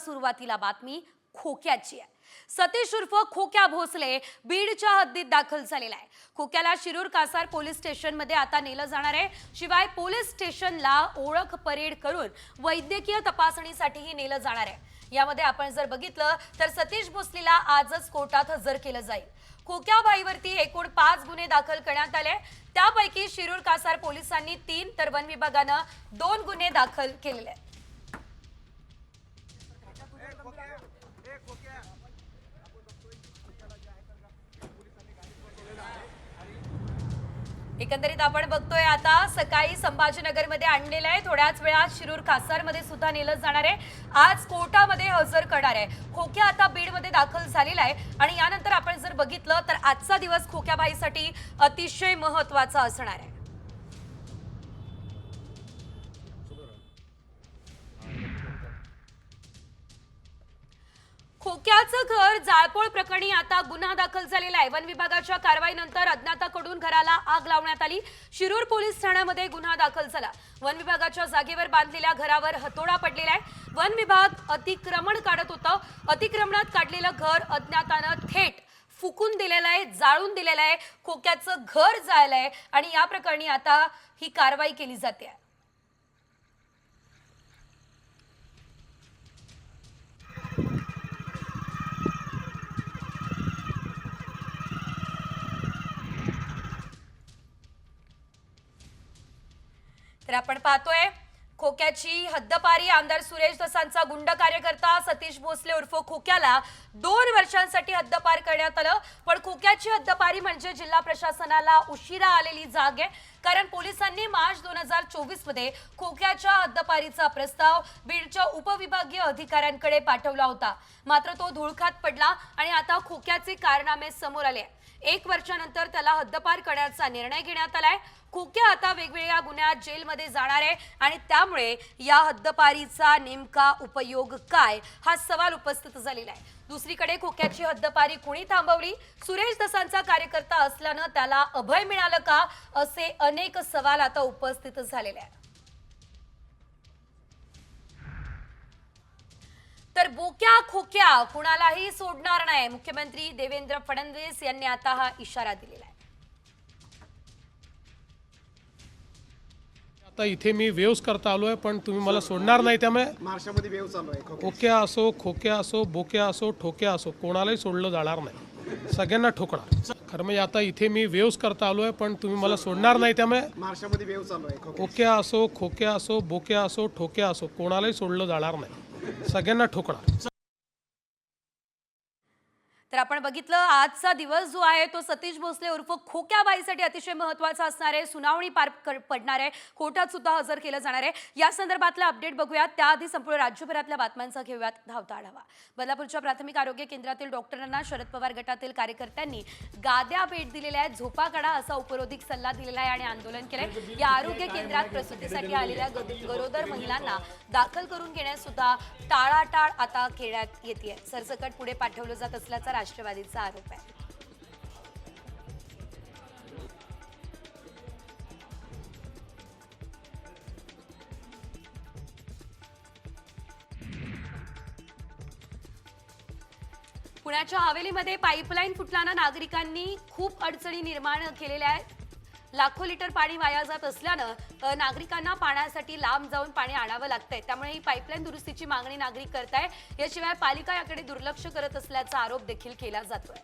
सुरुवातीला बातमी खोक्याची आहे। सतीश उर्फ खोक्या भोसले बीडच्या हद्दीत दाखल झालेला आहे। खोक्याला शिरूर कासार पोलीस स्टेशनमध्ये आता नेलं जाणार आहे। शिवाय पोलीस स्टेशनला ओळख परेड करून वैद्यकीय तपासणीसाठीही नेलं जाणार आहे। यामध्ये आपण जर बघितलं तर सतीश भोसलेला आजच कोर्टात हजर केलं जाईल। खोक्याबाईवरती एकूण 5 गुन्हे दाखल करण्यात आले। त्यापैकी शिरूर कासार पोलिसांनी 3 तर वन विभागानं 2 गुन्हे दाखल केलेले आहेत। एकंदरीत आपण बघतोय आता सकाळी संभाजीनगरमध्ये आणलेलं आहे, थोड्याच वेळात शिरूर कासारमध्ये सुद्धा नेलं जाणार आहे। आज कोर्टामध्ये हजर करणार आहे। खोक्या आता बीडमध्ये दाखल झालेला आहे आणि यानंतर आपण जर बघितलं तर आजचा दिवस खोक्याबाईसाठी अतिशय महत्त्वाचा असणार आहे। खोक्याचं घर जाळपोळ प्रकरणी आता गुन्हा दाखल झालेला आहे। वन विभागाच्या कारवाईनंतर अज्ञाताकडून घराला आग लावण्यात आली। शिरूर पोलीस ठाण्यामध्ये गुन्हा दाखल झाला। वन विभागाच्या जागेवर बांधलेल्या घरावर हतोडा पडलेला आहे। वन विभाग अतिक्रमण काढत होतं। अतिक्रमणात काढलेलं घर अज्ञातानं थेट फुकून दिलेलं आहे, जाळून दिलेलं आहे। खोक्याचं घर जाळलंय आणि या प्रकरणी आता ही कारवाई केली जाते। तर आपण पाहतोय खोक्याची हद्दपारी आमदार सुरेश दसांचा गुंड कार्यकर्ता सतीश भोसले उर्फ खोक्याला 2 वर्षांसाठी हद्दपार करण्यात आलं। पण खोक्याची हद्दपारी म्हणजे जिल्हा प्रशासनाला उशिरा आलेली जाग आहे, कारण पोलिसांनी मार्च 2024 मध्ये खोक्याच्या हद्दपारीचा प्रस्ताव बीडच्या उपविभागीय अधिकाऱ्यांकडे पाठवला होता। मात्र तो धुळखात पडला आणि आता खोक्याचे कारनामे समोर आले। 1 वर्षानंतर त्याला हद्दपार करण्याचा निर्णय घेण्यात आलाय। खोक्या आता वेगवेगळ्या गुन्ह्यात जेलमध्ये जाणार आहे आणि त्यामुळे या हद्दपारीचा नेमका उपयोग काय हा सवाल उपस्थित झालेला आहे। दुसरीकडे खोक्याची हद्दपारी कोणी थांबवली? सुरेश दसांचा कार्यकर्ता असल्यानं त्याला अभय मिळालं का? असे अनेक सवाल आता उपस्थित झालेले आहेत। तर बोक्या खोक्या कुणालाही सोडणार नाही, मुख्यमंत्री देवेंद्र फडणवीस यांनी आता हा इशारा दिलेला आहे। आता इथे मी वेव्स करता आलोय, पण तुम्ही मला सोडणार नाही, त्यामुळे महाराष्ट्रामध्ये वेव चालू आहे। खोक्या असो, खोक्या असो, बोक्या असो, ठोक्या असो, कोणालाही सोडलं जाणार नाही, सगळ्यांना ठोकणार। खरं म्हणजे आता इथे मी वेव्स करता आलोय, पण तुम्ही मला सोडणार नाही, त्यामुळे महाराष्ट्रामध्ये वेव चालू आहे। खोक्या असो, खोक्या असो, बोक्या असो, ठोक्या असो, कोणालाही सोडलं जाणार नाही, सगळ्यांना ठोकणार। तर आपण बघितलं आजचा दिवस जो आहे तो सतीश भोसले उर्फ खोक्याबाईसाठी अतिशय महत्त्वाचा असणार आहे। सुनावणी पार पडणार आहे, कोर्टात सुद्धा हजर केलं जाणार आहे। या संदर्भातला अपडेट बघूयात, त्याआधी संपूर्ण राज्यभरातल्या बातम्यांचा घेऊयात धावता आढावा। बदलापूरच्या प्राथमिक आरोग्य केंद्रातील डॉक्टरांना शरद पवार गटातील कार्यकर्त्यांनी गाद्या भेट दिलेल्या आहेत। झोपा काढा असा उपरोधिक सल्ला दिलेला आहे आणि आंदोलन केलंय। या आरोग्य केंद्रात प्रसूतीसाठी आलेल्या गरोदर महिलांना दाखल करून घेण्यास सुद्धा टाळाटाळ आता करण्यात येते। सरसकट पुढे पाठवलं जात असल्याचा राष्ट्रवादीचा आरोप आहे। पुण्याच्या हवेलीमध्ये पाईपलाईन फुटल्यानं नागरिकांनी खूप अडचणी निर्माण केलेल्या आहेत। लाखो लिटर पाणी वाया जात असल्यानं नागरिकांना पाण्यासाठी लांब जाऊन पाणी आणावं लागतंय। त्यामुळे ही पाईपलाईन दुरुस्तीची मागणी नागरिक करताय। याशिवाय पालिका याकडे दुर्लक्ष करत असल्याचा आरोप देखील केला जातोय।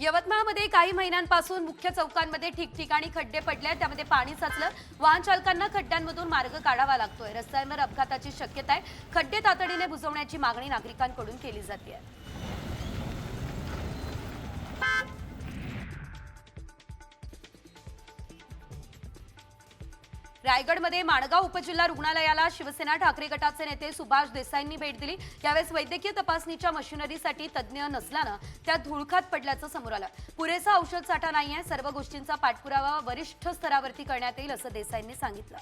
यवतमाळमध्ये काही महिन्यांपासून मुख्य चौकांमध्ये ठिकठिकाणी खड्डे पडले, त्यामध्ये पाणी साचलं। वाहन चालकांना खड्ड्यांमधून मार्ग काढावा लागतोय। रस्त्यांवर अपघाताची शक्यता आहे। खड्डे तातडीने बुजवण्याची मागणी नागरिकांकडून केली जाते। रायगडमध्ये माणगाव उपजिल्हा रुग्णालयाला शिवसेना ठाकरे गटाचे नेते सुभाष देसाईंनी भेट दिली। यावेळेस वैद्यकीय तपासणीच्या मशिनरीसाठी तज्ज्ञ नसल्यानं त्या धुळखात पडल्याचं समोर आलं। पुरेसा औषध साठा नाहीये, सर्व गोष्टींचा पाठपुरावा वरिष्ठ स्तरावरती करण्यात येईल असं देसाईंनी सांगितलं।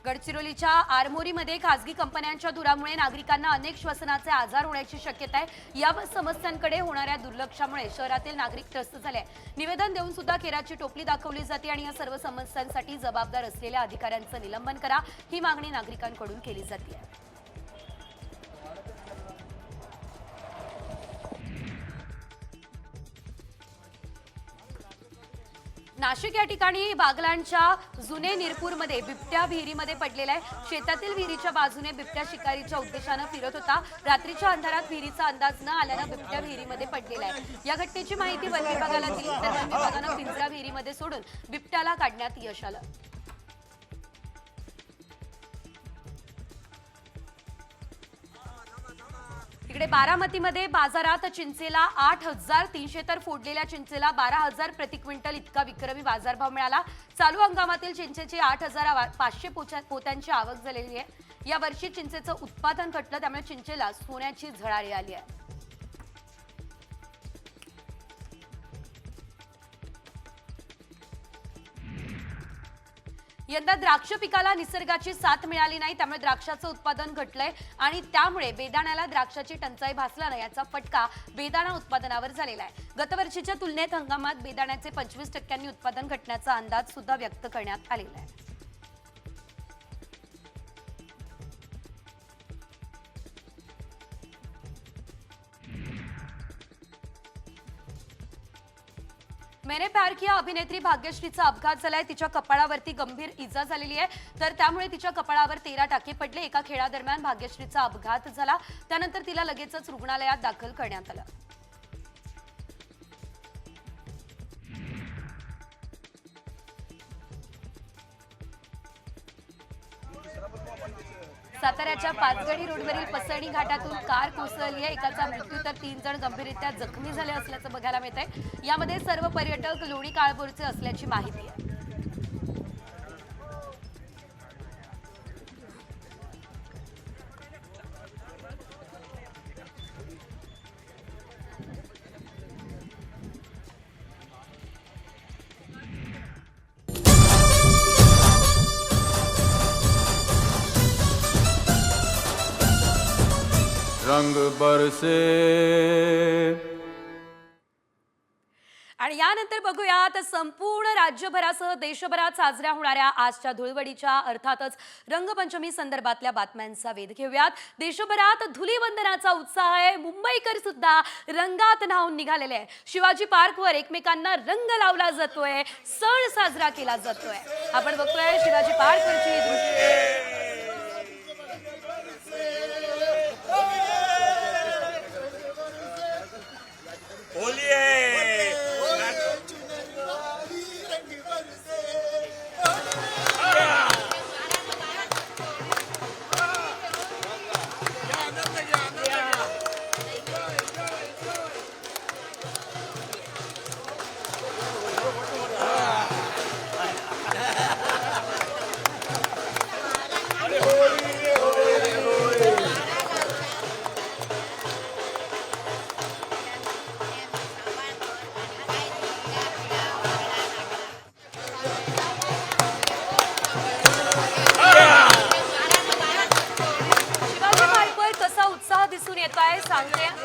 गडचिरोलीच्या आरमोरीमध्ये खासगी कंपन्यांच्या धुरामुळे नागरिकांना अनेक श्वसनाचे आजार होण्याची शक्यता आहे। या समस्यांकडे होणाऱ्या दुर्लक्षामुळे शहरातील नागरिक त्रस्त झाले आहेत। निवेदन देऊन सुद्धा केराची टोपली दाखवली जाते आणि या सर्व समस्यांसाठी जबाबदार असलेल्या अधिकाऱ्यांचं निलंबन करा, ही मागणी नागरिकांकडून केली जाते। नाशिक या ठिकाणी बागलांच्या जुने निरपूरमध्ये बिबट्या विहिरीमध्ये पडलेला आहे। शेतातील विहिरीच्या बाजूने बिबट्या शिकारीच्या उद्देशानं फिरत होता। रात्रीच्या अंधारात विहिरीचा अंदाज न आल्यानं बिबट्या विहिरीमध्ये पडलेला आहे। या घटनेची माहिती वन विभागाला दिली तर वन विभागानं पिंजरा विहिरीमध्ये सोडून बिबट्याला काढण्यात यश आलं। इकडे बारामतीमध्ये बाजारात चिंचेला 8,300 तर फोडलेल्या चिंचेला 12,000 प्रति क्विंटल इतका विक्रमी बाजारभाव मिळाला। चालू हंगामातील चिंचेची 8,500 पोत्यांची आवक झालेली आहे। या वर्षी चिंचेचं उत्पादन घटलं, त्यामुळे चिंचेला सोन्याची झळाळी आली आहे। यंदा द्राक्ष पिकाला निसर्गाची साथ मिळाली नाही, त्यामुळे द्राक्षाचं उत्पादन घटलंय आणि त्यामुळे बेदाण्याला द्राक्षाची टंचाई भासल्यानं याचा फटका बेदाणा उत्पादनावर झालेला आहे। गतवर्षीच्या तुलनेत हंगामात बेदाण्याचे 25% उत्पादन घटण्याचा अंदाज सुद्धा व्यक्त करण्यात आलेला आहे। मैंने प्यार किया अभिनेत्री भाग्यश्रीचा अपघात झालाय। तिच्या कपाळावरती गंभीर इजा झालेली आहे, तर त्यामुळे तिच्या कपाळावर 13 टाके पडले। एका खेळादरम्यान भाग्यश्रीचा अपघात झाला, त्यानंतर तिला लगेचच रुग्णालयात दाखल करण्यात आलं। साताऱ्याच्या पाचगणी रोडवरील पसरणी घाटातून कार कोसळली आहे। एकाचा मृत्यू तर 3 जण गंभीररित्या जखमी झाले असल्याचं बघायला मिळतंय। यामध्ये सर्व पर्यटक लोणी काळभोरचे असल्याची माहिती आहे। रंग बरसे आणि यानंतर बघूयात संपूर्ण राज्यभरासह देशभरात साजऱ्या होणाऱ्या आजच्या धुळवडीच्या अर्थातच रंगपंचमी संदर्भातल्या बातम्यांचा वेध घेऊयात। देशभरात धुलीवंदनाचा उत्साह आहे। मुंबईकर सुद्धा रंगात न्हाऊन निघालेले आहे। शिवाजी पार्कवर एकमेकांना रंग लावला जातोय, सण साजरा केला जातोय। आपण बघतोय शिवाजी पार्कवरची दृश्य।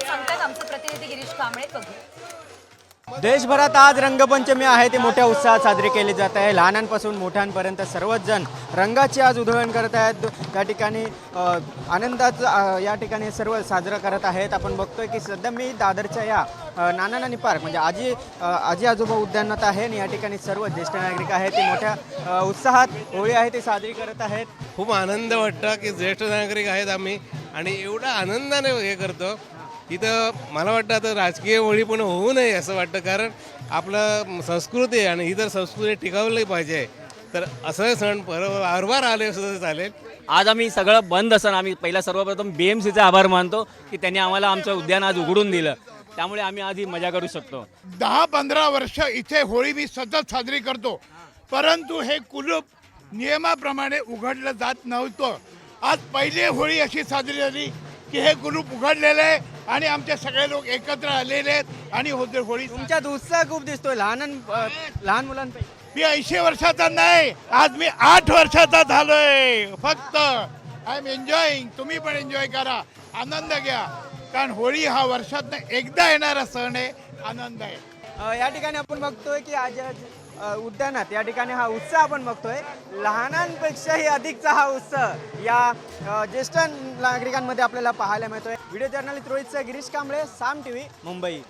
सांगतात आमचे प्रतिनिधी गिरीश कांबळे। बघू देशभरात आज रंगपंचमी आहे, ती मोठ्या उत्साहात साजरी केली जात आहे। लहानांपासून मोठ्यांपर्यंत सर्वच जण रंगाची आज उधळण करत आहेत। त्या ठिकाणी आनंदात या ठिकाणी सर्व साजरा करत आहेत। आपण बघतोय की सध्या मी दादरच्या या नाना नानी पार्क म्हणजे आजी आजोबा उद्यानात आहे आणि या ठिकाणी सर्व ज्येष्ठ नागरिक आहेत ते मोठ्या उत्साहात होळी आहे ती साजरी करत आहेत। खूप आनंद वाटतं की ज्येष्ठ नागरिक आहेत आम्ही आणि एवढा आनंदाने हे करतो। इथं मला वाटतं आता राजकीय होळी पण होऊ नये असं वाटतं, कारण आपलं संस्कृती आहे आणि ही जर संस्कृती टिकवली पाहिजे तर असं सण वारंवार आले सुद्धा चालेल। आज आम्ही सगळं बंद असताना आम्ही पहिला सर्वप्रथम BMCचे आभार मानतो की त्यांनी आम्हाला आमचं उद्यान आज उघडून दिलं, त्यामुळे आम्ही आज ही मजा करू शकतो। 10-15 वर्ष इथे होळी मी सतत साजरी करतो, परंतु हे कुलूप नियमाप्रमाणे उघडलं जात नव्हतं। आज पहिली होळी अशी साजरी झाली की हे कुलूप उघडलेलं आहे आणि आमचे सगळे लोक एकत्र आलेले आहेत आणि होळी तुमच्यात उत्साह खूप दिसतोय लहान मुलांपैकी। मी 80 वर्षाचा नाही, आज मी 8 वर्षाचा झालोय. फक्त आय एम एन्जॉईंग. तुम्ही पण एन्जॉय करा, आनंद घ्या, कारण होळी हा वर्षातनं एकदा येणारा सण आहे, आनंद आहे. या ठिकाणी आपण बघतोय की आज उद्यानात या ठिकाणी हा उत्साह आपण बघतोय. लहानांपेक्षाही अधिकचा हा उत्साह या ज्येष्ठ नागरिकांमध्ये आपल्याला पाहायला मिळतोय. व्हिडिओ जर्नलिस्ट रोहित गिरीश कांबळे, साम टीव्ही, मुंबई.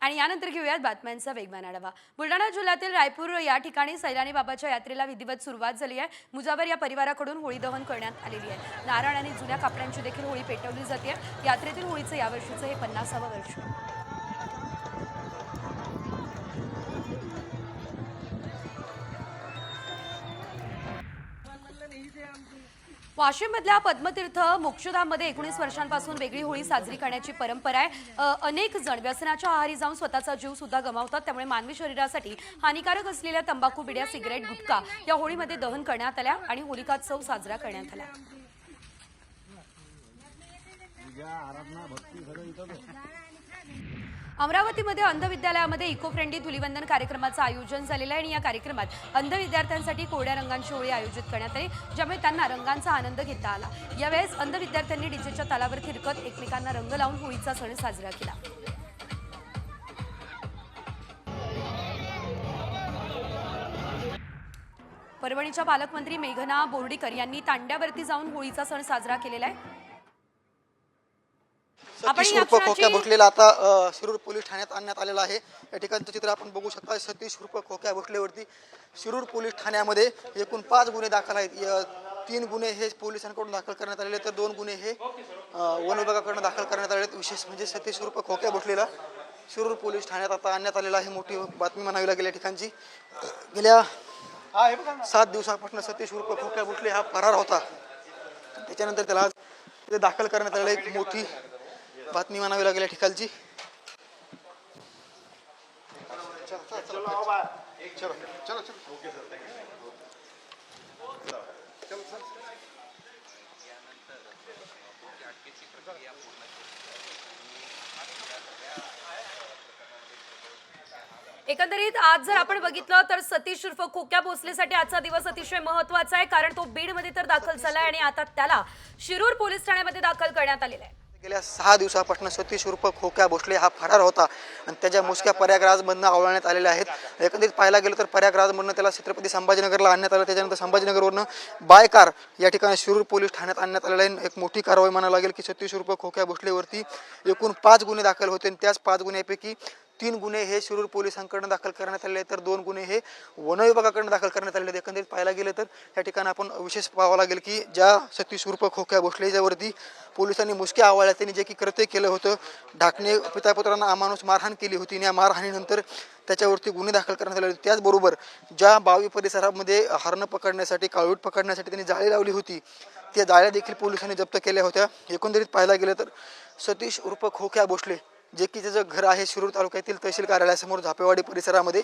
आणि यानंतर घेऊयात बातम्यांचा वेगवान आढावा. बुलढाणा जिल्ह्यातील रायपूर या ठिकाणी सैलानी बाबाच्या यात्रेला विधिवत सुरुवात झाली आहे. मुजावर या परिवाराकडून होळी दहन करण्यात आलेली आहे. नारळ आणि जुन्या कपड्यांची देखील होळी पेटवली जाते. यात्रेतील होळीचं यावर्षीचं हे 50वं वर्ष. वाशिममधल्या पद्मतीर्थ मोक्षधाममध्ये 19 वर्षांपासून वेगळी होळी साजरी करण्याची परंपरा आहे. अनेक जण व्यसनाच्या आहारी जाऊन स्वतःचा जीव सुद्धा गमावतात. त्यामुळे मानवी शरीरासाठी हानिकारक असलेल्या तंबाखू, बिड्या, सिगरेट, गुटखा या होळीमध्ये दहन करण्यात आल्या आणि होलिकात्सव साजरा करण्यात आला. अमरावतीमध्ये अंध विद्यालयामध्ये इको फ्रेंडली धुलीवंदन कार्यक्रमाचं आयोजन झालेलं आहे आणि या कार्यक्रमात अंध विद्यार्थ्यांसाठी कोरड्या रंगांची होळी आयोजित करण्यात आली, ज्यामुळे त्यांना रंगांचा आनंद घेता आला. यावेळेस अंध विद्यार्थ्यांनी डीजेच्या तालावर थिरकत एकमेकांना रंग लावून होळीचा सण साजरा केला. परभणीच्या पालकमंत्री मेघना बोर्डीकर यांनी तांड्यावरती जाऊन होळीचा सण साजरा केलेला आहे. सतीश उर्फ खोक्या भोसलेला आता शिरूर पोलीस ठाण्यात आणण्यात आलेला आहे. या ठिकाणचं चित्र आपण बघू शकता. सतीश उर्फ खोक्या भोसलेवरती शिरूर पोलीस ठाण्यामध्ये एकूण 5 गुन्हे दाखल आहेत. 3 गुन्हे हे पोलिसांकडून दाखल करण्यात आलेले, तर 2 गुन्हे हे वन विभागाकडून दाखल करण्यात आलेले. विशेष म्हणजे सतीश उर्फ खोक्या भोसलेला शिरूर पोलीस ठाण्यात आता आणण्यात आलेला आहे. मोठी बातमी म्हणावी लागेल या ठिकाणची. गेल्या 7 दिवसापासून सतीश उर्फ खोक्या भोसले हा फरार होता. त्याच्यानंतर त्याला दाखल करण्यात आलेला एक मोठी बातमी म्हणावी लागेल या ठिकाणची. एकंदरीत आज जर आपण बघितलं तर सतीश उर्फ खोक्या भोसलेसाठी आजचा दिवस अतिशय महत्त्वाचा आहे, कारण तो बीडमध्ये तर दाखल झालाय आणि आता त्याला शिरूर पोलीस ठाण्यामध्ये दाखल करण्यात आलेला आहे. गेल्या 6 दिवसापासून सतीश उर्फ खोक्या भोसले हा फरार होता आणि त्याच्या मुसक्या प्रयागराजमधनं आवळण्यात आलेल्या आहेत. एकंदरीत पाहायला गेलं तर प्रयागराजमधनं त्याला छत्रपती संभाजीनगरला आणण्यात आलं. त्याच्यानंतर संभाजीनगरवरनं बाय कार या ठिकाणी शिरूर पोलीस ठाण्यात आणण्यात आलेलं आहे. एक मोठी कारवाई म्हणावी लागेल की सतीश उर्फ खोक्या भोसलेवरती एकूण 5 गुन्हे दाखल होते आणि त्याच 5 गुन्ह्यापैकी 3 गुन्हे हे शिरूर पोलिसांकडून दाखल करण्यात आलेले आहेत, तर 2 गुन्हे हे वन विभागाकडून दाखल करण्यात आलेले आहेत. एकंदरीत पाहायला गेलं तर या ठिकाणी आपण विशेष पाहावं लागेल की ज्या सतीश उर्फ खोक्या भोसलेच्यावरती पोलिसांनी मुसक्या आवळल्या, त्यांनी जे की कृत्य केलं होतं, ढाकणे पितापुत्रांना अमानुष मारहाण केली होती आणि या मारहाणीनंतर त्याच्यावरती गुन्हे दाखल करण्यात आले होते. त्याचबरोबर ज्या बावी परिसरामध्ये हरणं पकडण्यासाठी, काळवीट पकडण्यासाठी त्यांनी जाळी लावली होती, त्या जाळ्या देखील पोलिसांनी जप्त केल्या होत्या. एकंदरीत पाहायला गेलं तर सतीश उर्फ खोक्या भोसले जे की त्याचं घर आहे शिरूर तालुक्यातील तहसील कार्यालयासमोर झापेवाडी परिसरामध्ये,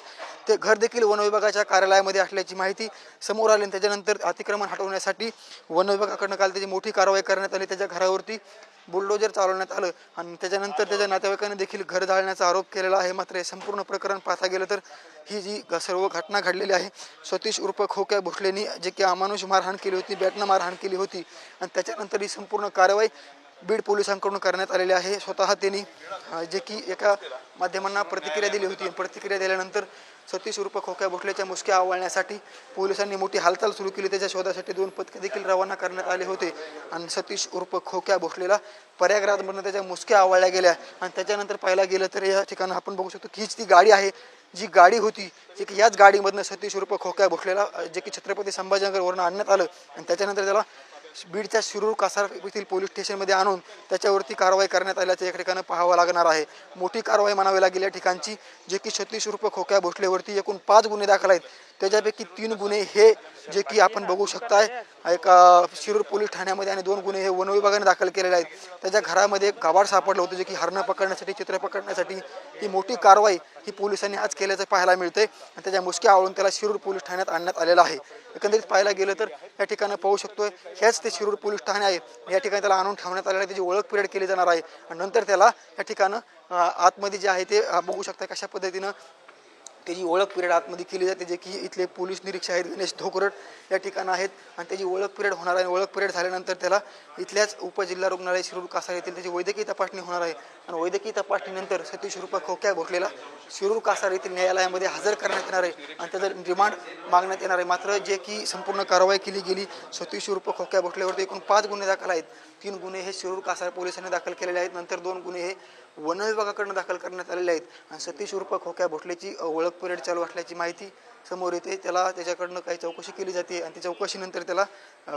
ते घर देखील वन विभागाच्या कार्यालयामध्ये असल्याची माहिती समोर आली. त्याच्यानंतर अतिक्रमण हटवण्यासाठी वन विभागाकडून काल त्याची मोठी कारवाई करण्यात आली. त्याच्या घरावरती बुलडोजर चालवण्यात आलं आणि त्याच्यानंतर त्याच्या नातेवाईकांनी देखील घर जाळण्याचा आरोप केलेला आहे. मात्र हे संपूर्ण प्रकरण पाहता गेलं तर ही जी सर्व घटना घडलेली आहे, सतीश उर्फ खोक्या भोसलेंनी जे की अमानुष मारहाण केली होती, बॅटनं मारहाण केली होती आणि त्याच्यानंतर ही संपूर्ण कारवाई बीड पोलिसांकडून करण्यात आलेली आहे. स्वतः त्यांनी जे की एका माध्यमांना प्रतिक्रिया दिली होती. प्रतिक्रिया दिल्यानंतर सतीश उर्फ खोक्या भोसलेच्या मुसक्या आवळण्यासाठी पोलिसांनी मोठी हालचाल सुरू केली. त्याच्या शोधासाठी 2 पथकं देखील रवाना करण्यात आले होते आणि सतीश उर्फ खोक्या भोसलेला प्रयागराजमधून त्याच्या मुसक्या आवळल्या गेल्या. आणि त्याच्यानंतर पाहायला गेलं तर या ठिकाणी आपण बघू शकतो की हीच ती गाडी आहे, जी गाडी होती जी की याच गाडीमधनं सतीश उर्फ खोक्या भोसलेला जे की छत्रपती संभाजीनगरवरून आणण्यात आलं आणि त्याच्यानंतर त्याला बीडच्या शिरूर कासार येथील पोलीस स्टेशनमध्ये आणून त्याच्यावरती कारवाई करण्यात आल्याचं या ठिकाणी पाहावं लागणार आहे. मोठी कारवाई म्हणावी लागेल या ठिकाणची, जे की सतीश उर्फ खोक्या भोसलेवरती एकूण 5 गुन्हे दाखल आहेत. त्याच्यापैकी 3 गुन्हे हे जे की आपण बघू शकताय एक शिरूर पोलीस ठाण्यामध्ये आणि 2 गुन्हे हे वन विभागाने दाखल केलेले आहेत. त्याच्या घरामध्ये गाभाड सापडलं होतं, जे की हरणं पकडण्यासाठी, चित्र पकडण्यासाठी. ही मोठी कारवाई ही पोलिसांनी आज केल्याचं पाहायला मिळतंय आणि त्याच्या मुसक्या आवळून त्याला शिरूर पोलीस ठाण्यात आणण्यात आलेलं आहे. एकंदरीत पाहायला गेलं तर या ठिकाणी पाहू शकतोय हेच ते शिरूर पोलीस ठाणे आहे. या ठिकाणी त्याला आणून ठेवण्यात आलेलं आहे. त्याची ओळख पिरियड केली जाणार आहे आणि नंतर त्याला या ठिकाणी आतमध्ये जे आहे ते बघू शकता कशा पद्धतीनं त्याची ओळख पिरियड आतमध्ये केली जाते, जे की इथले पोलीस निरीक्षक आहेत गणेश धोकरट या ठिकाणी आहेत आणि त्याची ओळख पिरियड होणार आहे. ओळख पिरियड झाल्यानंतर त्याला इथल्याच उपजिल्हा रुग्णालय शिरूर कासार येथील त्याची वैद्यकीय तपासणी होणार आहे आणि वैद्यकीय तपासणीनंतर सतीश उर्फ खोक्या भोसलेला शिरूर कासार येथील न्यायालयामध्ये हजर करण्यात येणार आहे आणि त्याचं रिमांड मागण्यात येणार आहे. मात्र जे की संपूर्ण कारवाई केली गेली सतीश उर्फ खोक्या भोसलेवरती एकूण 5 गुन्हे दाखल आहेत. 3 गुन्हे हे शिरूर कासार पोलिसांनी दाखल केलेले आहेत, नंतर 2 गुन्हे हे वन विभागाकडून दाखल करण्यात आलेले आहेत आणि सतीश उर्फ खोक्या भोसलेची ओळख पिरियड चालू असल्याची माहिती समोर येते. त्याच्याकडनं काही चौकशी केली जाते आणि त्या चौकशीनंतर त्याला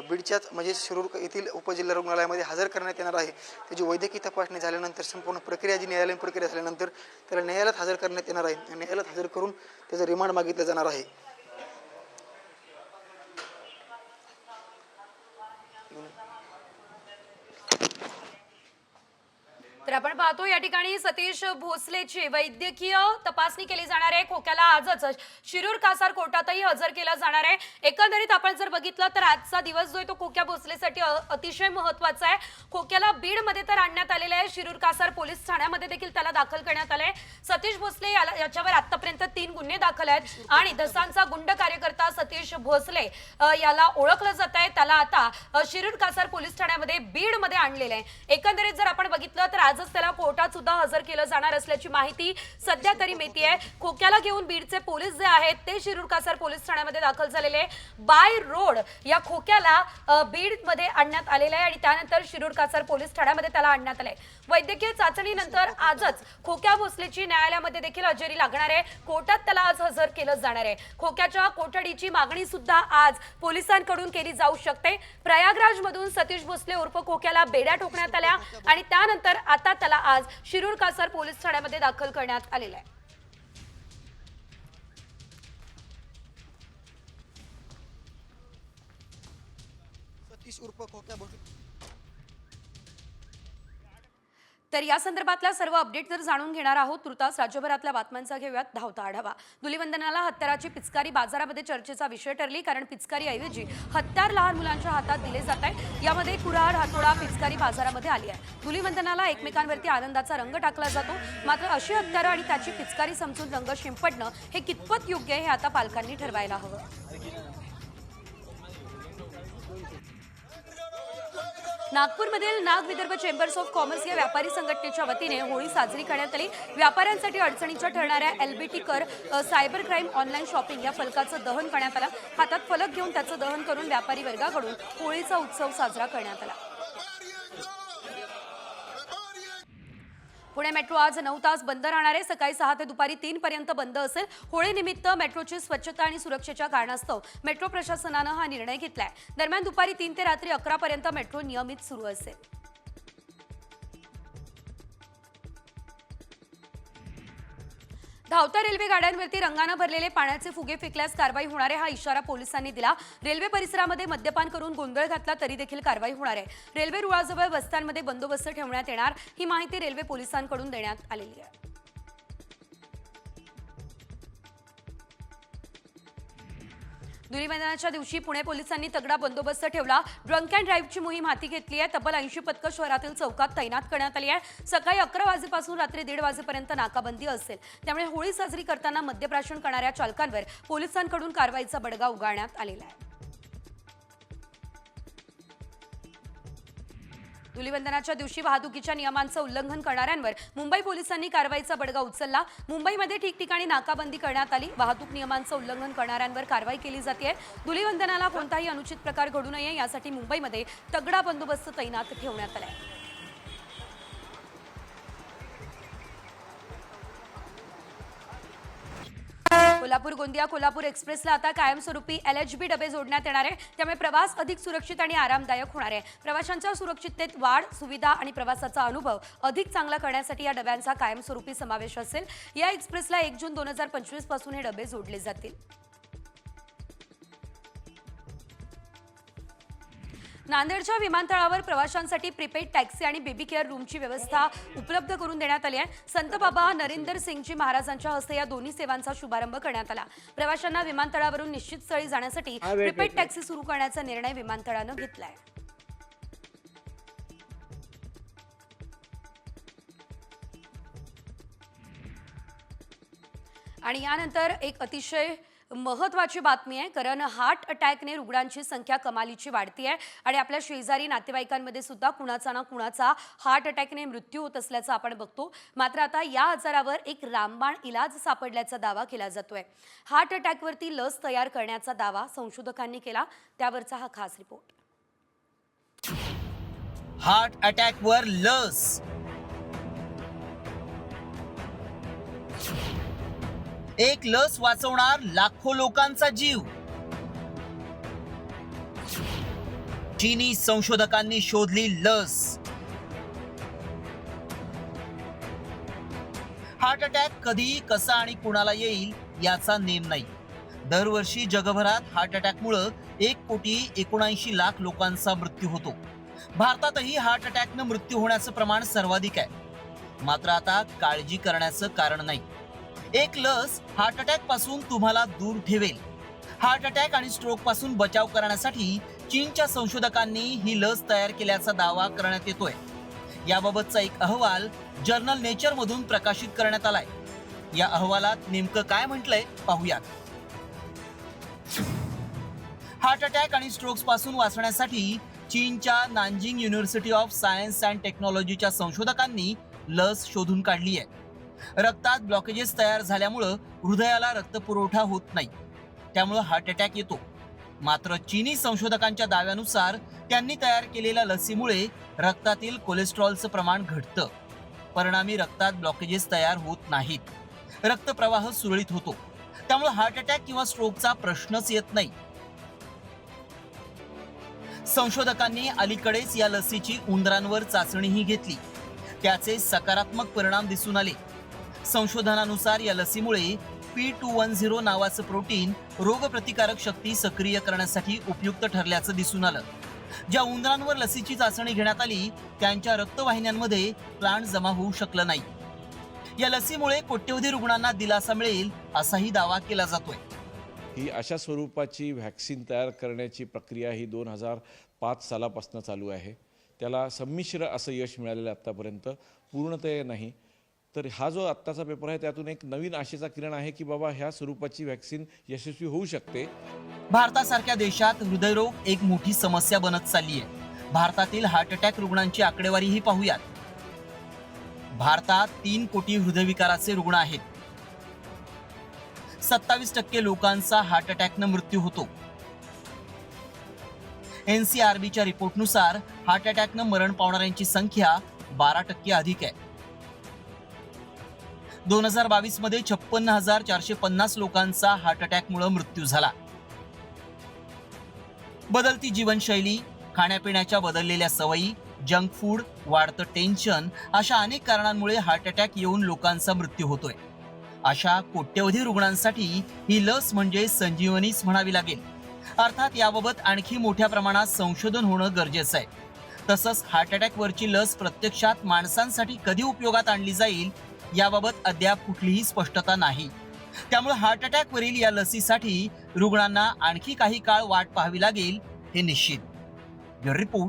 बीडच्याच म्हणजे शिरूर येथील उपजिल्हा रुग्णालयामध्ये हजर करण्यात येणार आहे. त्याची वैद्यकीय तपासणी झाल्यानंतर संपूर्ण प्रक्रिया जी न्यायालयीन प्रक्रिया झाल्यानंतर त्याला न्यायालयात हजर करण्यात येणार आहे. न्यायालयात हजर करून त्याचं रिमांड मागितलं जाणार आहे. तर आपण पाहतो या ठिकाणी सतीश भोसलेची वैद्यकीय तपासणी केली जाणार आहे. खोक्याला आजच शिरूर कासार कोर्टातही हजर केलं जाणार आहे. एकंदरीत आपण जर बघितलं तर आजचा दिवस जो आहे तो खोक्या भोसलेसाठी अतिशय महत्त्वाचा आहे. खोक्याला बीडमध्ये तर आणण्यात आलेलं आहे, शिरूर कासार पोलीस ठाण्यामध्ये देखील त्याला दाखल करण्यात आलंय. सतीश भोसले याच्यावर आतापर्यंत 3 गुन्हे दाखल आहेत आणि दसांचा गुंड कार्यकर्ता सतीश भोसले याला ओळखलं जात आहे. त्याला आता शिरूर कासार पोलीस ठाण्यामध्ये बीडमध्ये आणलेलं आहे. एकंदरीत जर आपण बघितलं तर आजच त्याला कोर्टात सुद्धा हजर केलं जाणार असल्याची माहिती सध्या तरी मिळतेय. खोक्याला घेऊन बीडचे पोलीस जे आहेत ते शिरूर कासार पोलीस ठाण्यामध्ये दाखल झालेले. बाय रोड या खोक्याला बीडमध्ये आणण्यात आलेलं आहे आणि त्यानंतर शिरूर कासार पोलीस ठाण्यामध्ये त्याला आणण्यात आलंय. वैद्यकीय चाचणीनंतर आजच खोक्या भोसलेची न्यायालयामध्ये देखील हजेरी लागणार आहे. कोर्टात त्याला आज हजर केलं जाणार आहे. खोक्याच्या कोठडीची मागणी सुद्धा आज पोलिसांकडून केली जाऊ शकते. प्रयागराज मधून सतीश भोसले उर्फ खोक्याला बेड्या ठोकण्यात आल्या आणि त्यानंतर आता त्याला आज शिरूर कासार पोलीस ठाण्यामध्ये दाखल करण्यात आलेलं आहे. सतीश उर्फ खोक्या भोसले तर या संदर्भातला सर्व अपडेट जर जाणून घेणार आहोत तुर्तास राज्यभरातल्या बातम्यांचा घेऊयात धावता आढावा. धुलीवंदनाला हत्याराची पिचकारी बाजारामध्ये चर्चेचा विषय ठरली, कारण पिचकारी ऐवजी हत्यार लहान मुलांच्या हातात दिले जात आहे. यामध्ये कुऱ्हाड, हातोडा, पिचकारी बाजारामध्ये आली आहे. धुलीवंदनाला एकमेकांवरती आनंदाचा रंग टाकला जातो, मात्र अशी हत्यारं आणि त्याची पिचकारी समजून रंग शिंपडणं हे कितपत योग्य आहे हे आता पालकांनी ठरवायला हवं. नागपूरमधील Nag Vidarbha chambers of commerce या व्यापारी संघटनेच्या वतीने होळी साजरी करण्यात आली. व्यापाऱ्यांसाठी अडचणीच्या ठरणाऱ्या LBT कर, सायबर क्राईम, ऑनलाईन शॉपिंग या फलकाचं दहन करण्यात आलं. हातात फलक घेऊन त्याचं दहन करून व्यापारी वर्गाकडून होळीचा उत्सव साजरा करण्यात आला. पुणे मेट्रो आज 9 तास बंद राहणार आहे. सकाळी 6 ते दुपारी 3 पर्यंत बंद असेल. होळीनिमित्त मेट्रोची स्वच्छता आणि सुरक्षेच्या कारणास्तव मेट्रो प्रशासनानं हा निर्णय घेतलाय. दरम्यान दुपारी 3 ते रात्री 11 पर्यंत मेट्रो नियमित सुरू असेल. धावत्या रेल्वे गाड्यांवरती रंगानं भरलेले पाण्याचे फुगे फेकल्यास कारवाई होणार आहे, हा इशारा पोलिसांनी दिला. रेल्वे परिसरामध्ये मद्यपान करून गोंधळ घातला तरी देखील कारवाई होणार आहे. रेल्वे रुळाजवळ बसस्थांमध्ये बंदोबस्त ठेवण्यात येणार, ही माहिती रेल्वे पोलिसांकडून देण्यात आलेली आहे. धुलीवंदनाच्या दिवशी पुणे पोलिसांनी तगडा बंदोबस्त ठेवला. ड्रंक अँड ड्राईव्हची मोहीम हाती घेतली आहे. तब्बल 80 पथकं शहरातील चौकात तैनात करण्यात आली आहे. सकाळी 11 वाजेपासून रात्री 1:30 वाजेपर्यंत नाकाबंदी असेल. त्यामुळे होळी साजरी करताना मद्यप्राशन करणाऱ्या चालकांवर पोलिसांकडून कारवाईचा बडगा उगारण्यात आलेला आहे. धुलीवंदनाच्या दिवशी वाहतुकीच्या नियमांचं उल्लंघन करणाऱ्यांवर मुंबई पोलिसांनी कारवाईचा बडगा उचलला. मुंबईमध्ये ठिकठिकाणी नाकाबंदी करण्यात आली. वाहतूक नियमांचं उल्लंघन करणाऱ्यांवर कारवाई केली जाते. धुलीवंदनाला कोणताही अनुचित प्रकार घडू नये यासाठी मुंबईमध्ये तगडा बंदोबस्त तैनात ठेवण्यात आलाय. कोल्हापूर गोंदिया कोल्हापूर एक्सप्रेसला आता कायमस्वरूपी LHB डबे जोडण्यात येणार आहे. त्यामुळे प्रवास अधिक सुरक्षित आणि आरामदायक होणार आहे. प्रवाशांच्या सुरक्षिततेत वाढ, सुविधा आणि प्रवासाचा अनुभव अधिक चांगला करण्यासाठी या डब्यांचा कायमस्वरूपी समावेश असेल. या एक्सप्रेसला 1 जून 2025 पासून हे डबे जोडले जातील. नांदेडच्या विमानतळावर प्रवाशांसाठी प्रीपेड टॅक्सी आणि बेबी केअर रूमची व्यवस्था उपलब्ध करून देण्यात आली आहे. संत बाबा नरेंद्र सिंगजी महाराजांच्या हस्ते या दोन्ही सेवांचा शुभारंभ करण्यात आला. प्रवाशांना विमानतळावरून निश्चित स्थळी जाण्यासाठी प्रीपेड टॅक्सी सुरू करण्याचा निर्णय विमानतळानं घेतलाय. आणि यानंतर एक अतिशय महत्त्वाची बातमी आहे, कारण हार्ट अटॅकने रुग्णांची संख्या कमालीची वाढती आहे आणि आपल्या शेजारी नातेवाईकांमध्ये सुद्धा कुणाचा ना कुणाचा हार्ट अटॅकने मृत्यू होत असल्याचं आपण बघतो. मात्र आता या आजारावर एक रामबाण इलाज सापडल्याचा दावा केला जातोय. हार्ट अटॅकवरती लस तयार करण्याचा दावा संशोधकांनी केला, त्यावरचा हा खास रिपोर्ट. हार्ट अटॅकवर लस. एक लस वाचवणार लाखो लोकांचा जीव. चीनी संशोधकांनी शोधली लस. हार्ट अटॅक कधी, कसा आणि कुणाला येईल याचा नेम नाही. दरवर्षी जगभरात हार्ट अटॅकमुळे 1,79,00,000 लोकांचा मृत्यू होतो. भारतातही हार्ट अटॅकनं मृत्यू होण्याचं प्रमाण सर्वाधिक आहे. मात्र आता काळजी करण्याचं कारण नाही. एक लस हार्ट अटॅक पासून तुम्हाला दूर ठेवेल. हार्ट अटॅक आणि स्ट्रोक पासून बचाव करण्यासाठी चीनच्या संशोधकांनी ही लस तयार केल्याचा दावा करण्यात येतोय. याबाबतचा एक अहवाल जर्नल नेचर मधून प्रकाशित करण्यात आलाय. या अहवालात नेमकं काय म्हटलंय पाहूयात. हार्ट अटॅक आणि स्ट्रोक्स पासून वाचण्यासाठी चीनच्या Nanjing university of science and टेक्नॉलॉजीच्या संशोधकांनी लस शोधून काढली आहे. रक्तात ब्लॉकेजेस तयार झाल्यामुळं हृदयाला रक्तपुरवठा होत नाही, त्यामुळं हार्ट अटॅक येतो. मात्र चीनी संशोधकांच्या दाव्यानुसार त्यांनी तयार केलेल्या लसीमुळे रक्तातील कोलेस्ट्रॉलचं प्रमाण घटतं. परिणामी रक्तात ब्लॉकेजेस तयार होत नाहीत, रक्तप्रवाह सुरळीत होतो. त्यामुळे हार्ट अटॅक किंवा स्ट्रोकचा प्रश्नच येत नाही. संशोधकांनी अलीकडेच या लसीची उंदरांवर चाचणीही घेतली. त्याचे सकारात्मक परिणाम दिसून आले. संशोधनानुसार या लसीमुळे P210 नावाचं प्रोटीन रोगप्रतिकारक शक्ती सक्रिय करण्यासाठी उपयुक्त ठरल्याचं दिसून आलं. ज्या उंदरांवर लसीची चाचणी घेण्यात आली त्यांच्या रक्तवाहिन्यांमध्ये प्राण जमा होऊ शकलं नाही. या लसीमुळे कोट्यवधी रुग्णांना दिलासा मिळेल असाही दावा केला जातोय. ही अशा स्वरूपाची व्हॅक्सिन तयार करण्याची प्रक्रिया ही 2005 सालापासून चालू आहे. त्याला संमिश्र असं यश मिळालेलं आत्तापर्यंत, पूर्णतः नाही. तर हा जो आत्ताचा पेपर आहे त्यातून एक नवीन आशेचा किरण आहे की बाबा ह्या स्वरूपाची व्हॅक्सिन यशस्वी होऊ शकते. भारतासारख्या देशात हृदयरोग एक मोठी समस्या बनत चालली आहे. भारतातील हार्ट अटॅक रुग्णांची आकडेवारीही पाहूयात. भारतात 3 कोटी हृदयविकाराचे रुग्ण आहेत. 27% लोकांचा हार्ट अटॅकनं मृत्यू होतो. NCRBच्या रिपोर्टनुसार हार्ट अटॅकनं मरण पावणाऱ्यांची संख्या 12% अधिक आहे. 2022 मध्ये 56,450 लोकांचा हार्ट अटॅकमुळे मृत्यू झाला. बदलती जीवनशैली, खाण्यापिण्याच्या बदललेल्या सवयी, जंक फूड, वाढतं टेन्शन अशा अनेक कारणांमुळे हार्ट अटॅक येऊन लोकांचा मृत्यू होतोय. अशा कोट्यवधी रुग्णांसाठी ही लस म्हणजे संजीवनीच म्हणावी लागेल. अर्थात याबाबत आणखी मोठ्या प्रमाणात संशोधन होणं गरजेचं आहे. तसंच हार्ट अटॅकवरची लस प्रत्यक्षात माणसांसाठी कधी उपयोगात आणली जाईल याबाबत अद्याप कुठलीही स्पष्टता नाही. त्यामुळे हार्ट अटॅकवरील या लसीसाठी रुग्णांना आणखी काही काळ वाट पाहावी लागेल हे निश्चित. Bureau report.